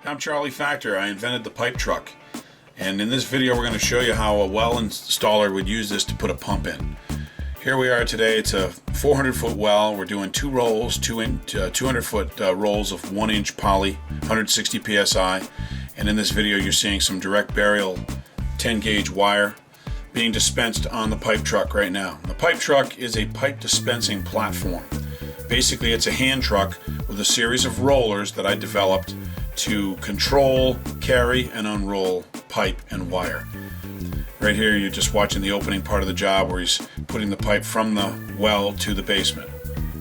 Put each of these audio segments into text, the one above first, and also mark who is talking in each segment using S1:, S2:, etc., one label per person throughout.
S1: I'm Charlie Factor. I invented the Pipetruck, and in this video we're going to show you how a well installer would use this to put a pump in. Here we are today. It's a 400-foot well. We're doing two rolls, 200-foot rolls of 1-inch poly, 160 psi, and in this video you're seeing some direct burial 10-gauge wire being dispensed on the Pipetruck right now. The Pipetruck is a pipe dispensing platform. Basically, it's a hand truck with a series of rollers that I developed to control, carry, and unroll pipe and wire. Right here, you're just watching the opening part of the job where he's putting the pipe from the well to the basement.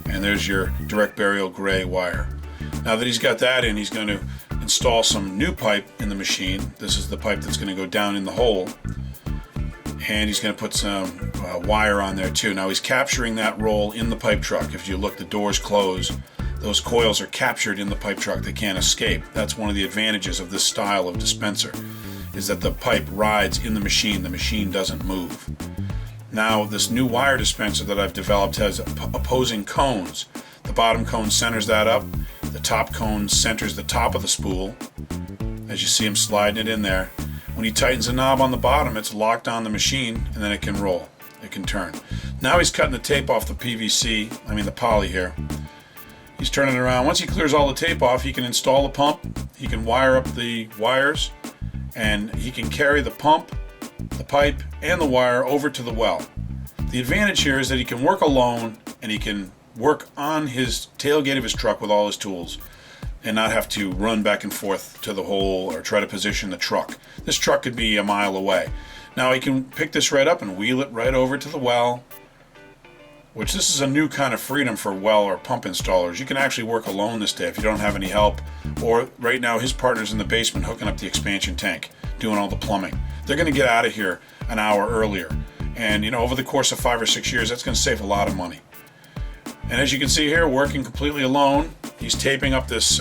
S1: And there's your direct burial gray wire. Now that he's got that in, he's going to install some new pipe in the machine. This is the pipe that's going to go down in the hole. And he's going to put some wire on there too. Now he's capturing that roll in the Pipetruck. If you look, the doors close. Those coils are captured in the Pipetruck. They can't escape. That's one of the advantages of this style of dispenser, is that the pipe rides in the machine. The machine doesn't move. Now this new wire dispenser that I've developed has opposing cones. The bottom cone centers that up. The top cone centers the top of the spool. As you see him sliding it in there. When he tightens the knob on the bottom, it's locked on the machine, and then it can roll. It can turn. Now he's cutting the tape off the the poly here. He's turning it around. Once he clears all the tape off, he can install the pump. He can wire up the wires, and he can carry the pump, the pipe, and the wire over to the well. The advantage here is that he can work alone, and he can work on his tailgate of his truck with all his tools and not have to run back and forth to the hole or try to position the truck. This truck could be a mile away. Now he can pick this right up and wheel it right over to the well, which this is a new kind of freedom for well or pump installers. You can actually work alone this day if you don't have any help, or right now his partner's in the basement hooking up the expansion tank, doing all the plumbing. They're going to get out of here an hour earlier, and over the course of 5 or 6 years that's going to save a lot of money. And as you can see here, working completely alone, he's taping up this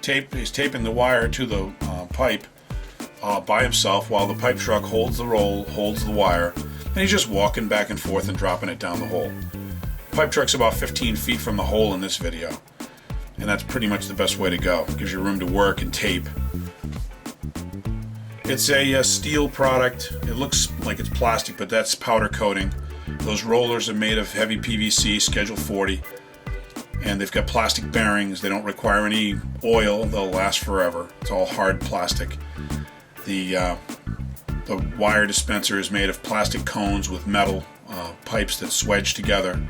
S1: he's taping the wire to the pipe by himself while the Pipetruck holds the roll, holds the wire, and he's just walking back and forth and dropping it down the hole. Pipetruck's about 15 feet from the hole in this video, and that's pretty much the best way to go. It gives you room to work and tape. It's a steel product. It looks like it's plastic, but that's powder coating. Those rollers are made of heavy PVC, Schedule 40, and they've got plastic bearings. They don't require any oil. They'll last forever. It's all hard plastic. The wire dispenser is made of plastic cones with metal pipes that swedge together.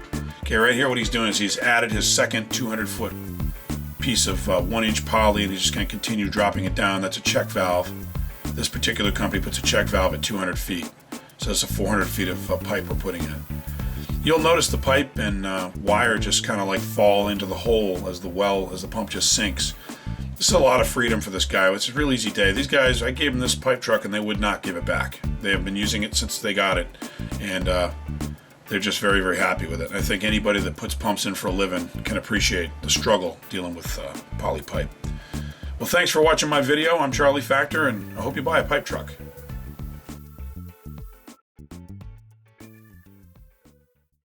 S1: Okay, right here what he's doing is he's added his second 200-foot piece of 1-inch poly, and he's just going to continue dropping it down. That's a check valve. This particular company puts a check valve at 200 feet. So that's a 400 feet of pipe we're putting in. You'll notice the pipe and wire just kind of like fall into the hole as the pump just sinks. This is a lot of freedom for this guy. It's a real easy day. These guys, I gave them this Pipetruck and they would not give it back. They have been using it since they got it, and they're just very, very happy with it. I think anybody that puts pumps in for a living can appreciate the struggle dealing with poly pipe. Well, thanks for watching my video. I'm Charlie Factor, and I hope you buy a Pipetruck.